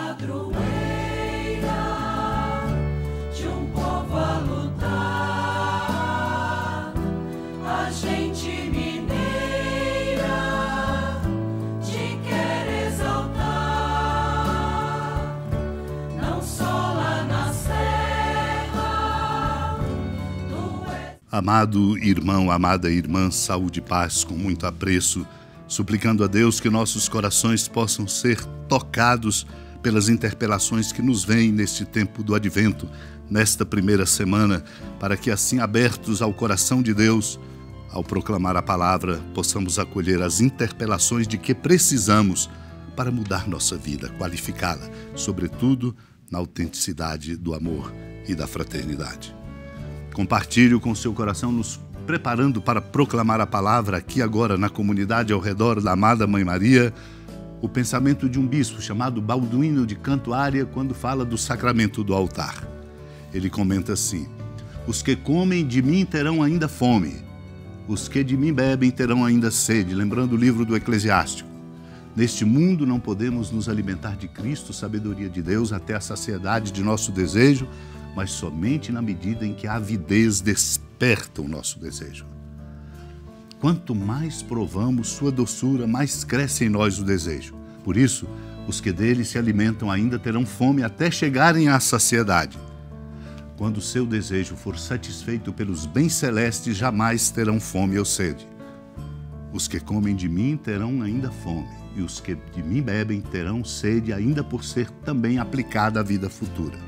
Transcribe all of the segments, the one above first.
padroeira de um povo a lutar, a gente mineira te quer exaltar, não só lá na serra, tu és... Amado irmão, amada irmã, saúde e paz com muito apreço, suplicando a Deus que nossos corações possam ser tocados pelas interpelações que nos vêm neste tempo do Advento, nesta primeira semana, para que assim abertos ao coração de Deus, ao proclamar a palavra, possamos acolher as interpelações de que precisamos para mudar nossa vida, qualificá-la, sobretudo na autenticidade do amor e da fraternidade. Compartilhe com seu coração, nos preparando para proclamar a palavra aqui agora na comunidade ao redor da amada Mãe Maria, o pensamento de um bispo chamado Balduino de Cantuária quando fala do sacramento do altar. Ele comenta assim: os que comem de mim terão ainda fome, os que de mim bebem terão ainda sede, lembrando o livro do Eclesiástico. Neste mundo não podemos nos alimentar de Cristo, sabedoria de Deus, até a saciedade de nosso desejo, mas somente na medida em que a avidez desperta o nosso desejo. Quanto mais provamos sua doçura, mais cresce em nós o desejo. Por isso, os que dele se alimentam ainda terão fome até chegarem à saciedade. Quando o seu desejo for satisfeito pelos bens celestes, jamais terão fome ou sede. Os que comem de mim terão ainda fome, e os que de mim bebem terão sede, ainda por ser também aplicada à vida futura.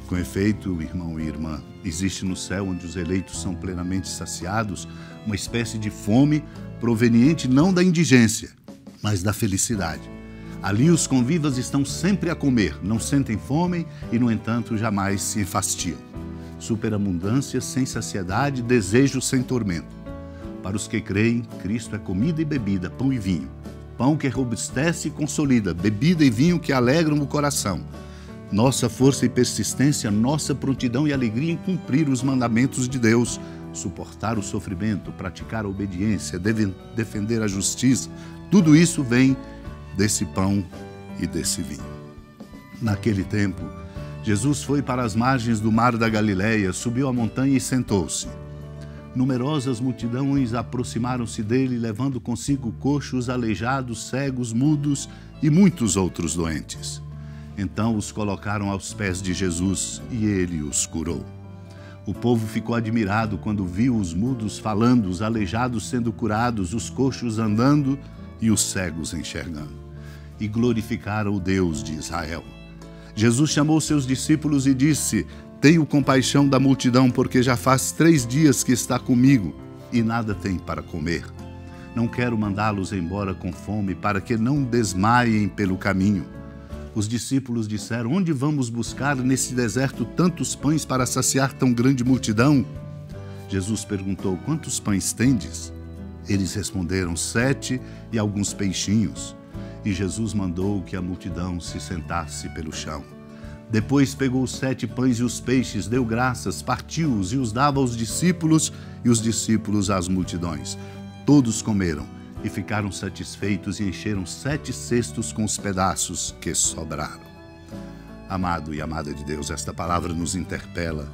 Com efeito, irmão e irmã, existe no céu, onde os eleitos são plenamente saciados, uma espécie de fome proveniente não da indigência, mas da felicidade. Ali os convivas estão sempre a comer, não sentem fome e, no entanto, jamais se enfastiam. Superabundância sem saciedade, desejo sem tormento. Para os que creem, Cristo é comida e bebida, pão e vinho. Pão que robustece e consolida, bebida e vinho que alegram o coração. Nossa força e persistência, nossa prontidão e alegria em cumprir os mandamentos de Deus, suportar o sofrimento, praticar a obediência, defender a justiça, tudo isso vem desse pão e desse vinho. Naquele tempo, Jesus foi para as margens do mar da Galileia, subiu a montanha e sentou-se. Numerosas multidões aproximaram-se dele, levando consigo coxos, aleijados, cegos, mudos e muitos outros doentes. Então os colocaram aos pés de Jesus e ele os curou. O povo ficou admirado quando viu os mudos falando, os aleijados sendo curados, os coxos andando e os cegos enxergando. E glorificaram o Deus de Israel. Jesus chamou seus discípulos e disse: tenho compaixão da multidão, porque já faz 3 dias que está comigo e nada tem para comer. Não quero mandá-los embora com fome, para que não desmaiem pelo caminho. Os discípulos disseram: onde vamos buscar nesse deserto tantos pães para saciar tão grande multidão? Jesus perguntou: quantos pães tendes? Eles responderam: 7 e alguns peixinhos. E Jesus mandou que a multidão se sentasse pelo chão. Depois pegou os 7 pães e os peixes, deu graças, partiu-os e os dava aos discípulos, e os discípulos às multidões. Todos comeram e ficaram satisfeitos e encheram 7 cestos com os pedaços que sobraram. Amado e amada de Deus, esta palavra nos interpela,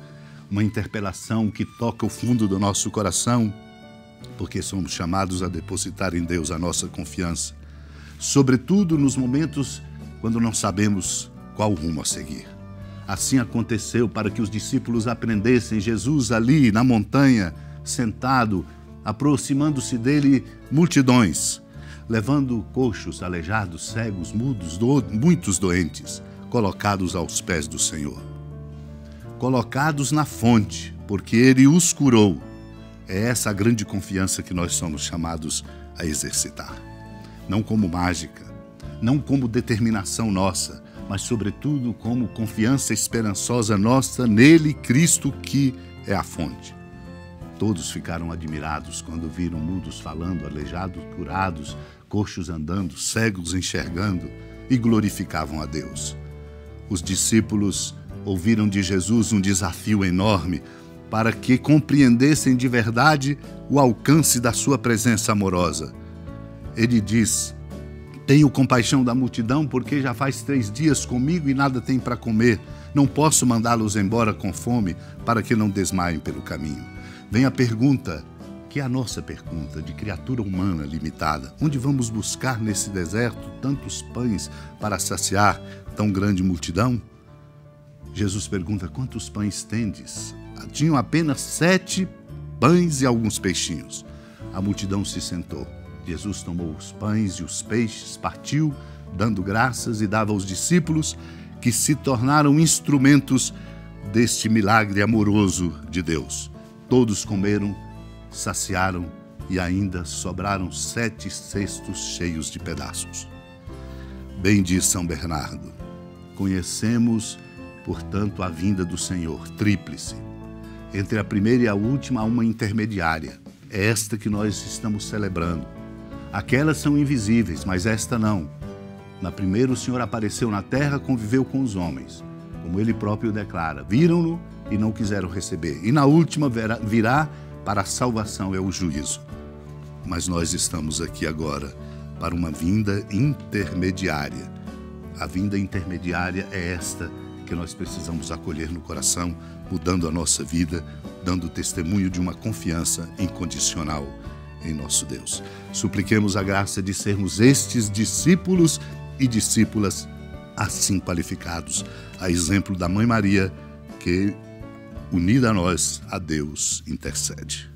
uma interpelação que toca o fundo do nosso coração, porque somos chamados a depositar em Deus a nossa confiança, sobretudo nos momentos quando não sabemos qual rumo a seguir. Assim aconteceu para que os discípulos aprendessem. Jesus ali na montanha, sentado, aproximando-se dele multidões, levando coxos, aleijados, cegos, mudos, muitos doentes, colocados aos pés do Senhor. Colocados na fonte, porque ele os curou. É essa a grande confiança que nós somos chamados a exercitar. Não como mágica, não como determinação nossa, mas sobretudo como confiança esperançosa nossa nele, Cristo, que é a fonte. Todos ficaram admirados quando viram mudos falando, aleijados curados, coxos andando, cegos enxergando, e glorificavam a Deus. Os discípulos ouviram de Jesus um desafio enorme para que compreendessem de verdade o alcance da sua presença amorosa. Ele diz: Tenho compaixão da multidão, porque já faz 3 dias comigo e nada tem para comer. Não posso mandá-los embora com fome, para que não desmaiem pelo caminho. Vem a pergunta, que é a nossa pergunta, de criatura humana limitada. Onde vamos buscar nesse deserto tantos pães para saciar tão grande multidão? Jesus pergunta, quantos pães tendes? Tinham apenas 7 pães e alguns peixinhos. A multidão se sentou. Jesus tomou os pães e os peixes, partiu, dando graças, e dava aos discípulos, que se tornaram instrumentos deste milagre amoroso de Deus. Todos comeram, saciaram e ainda sobraram 7 cestos cheios de pedaços. Bem diz São Bernardo, conhecemos, portanto, a vinda do Senhor, tríplice. Entre a primeira e a última há uma intermediária. É esta que nós estamos celebrando. Aquelas são invisíveis, mas esta não. Na primeira o Senhor apareceu na terra, conviveu com os homens. Como ele próprio declara, viram-no e não quiseram receber. E na última virá para a salvação, é o juízo. Mas nós estamos aqui agora para uma vinda intermediária. A vinda intermediária é esta que nós precisamos acolher no coração, mudando a nossa vida, dando testemunho de uma confiança incondicional em nosso Deus. Supliquemos a graça de sermos estes discípulos e discípulas assim qualificados, a exemplo da Mãe Maria, que, unida a nós, a Deus intercede.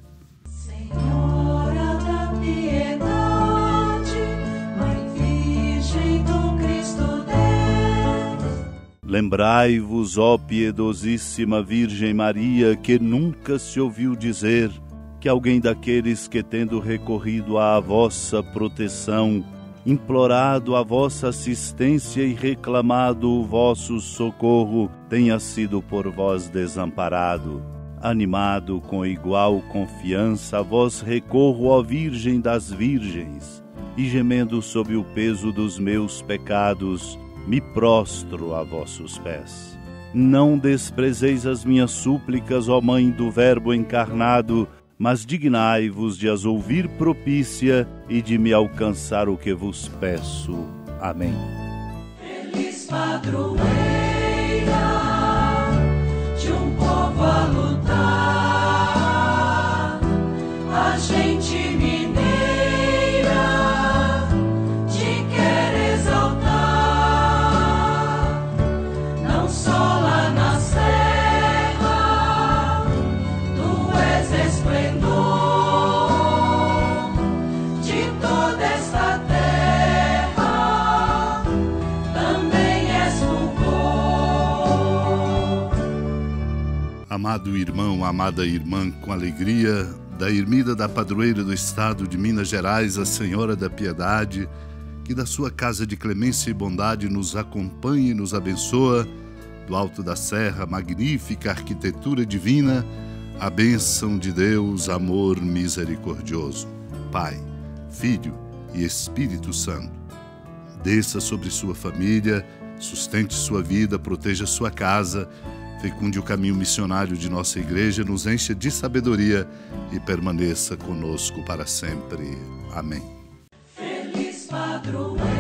Senhora da piedade, Mãe Virgem do Cristo Deus. Lembrai-vos, ó piedosíssima Virgem Maria, que nunca se ouviu dizer que alguém daqueles que, tendo recorrido à vossa proteção, implorado a vossa assistência e reclamado o vosso socorro, tenha sido por vós desamparado. Animado com igual confiança, a vós recorro, ó Virgem das Virgens, e gemendo sob o peso dos meus pecados, me prostro a vossos pés. Não desprezeis as minhas súplicas, ó Mãe do Verbo encarnado, mas dignai-vos de as ouvir propícia e de me alcançar o que vos peço. Amém. Feliz padroeira de um povo a lutar, a gente mineira te quer exaltar, não só lá na serra, tu és esplendor de toda esta terra, também és fulgor. Amado irmão, amada irmã, com alegria, da ermida da padroeira do estado de Minas Gerais, a Senhora da Piedade, que da sua casa de clemência e bondade nos acompanha e nos abençoa, do alto da serra, magnífica arquitetura divina, a bênção de Deus, amor misericordioso, Pai, Filho e Espírito Santo. Desça sobre sua família, sustente sua vida, proteja sua casa, fecunde o caminho missionário de nossa igreja, nos encha de sabedoria e permaneça conosco para sempre. Amém. Feliz padroeira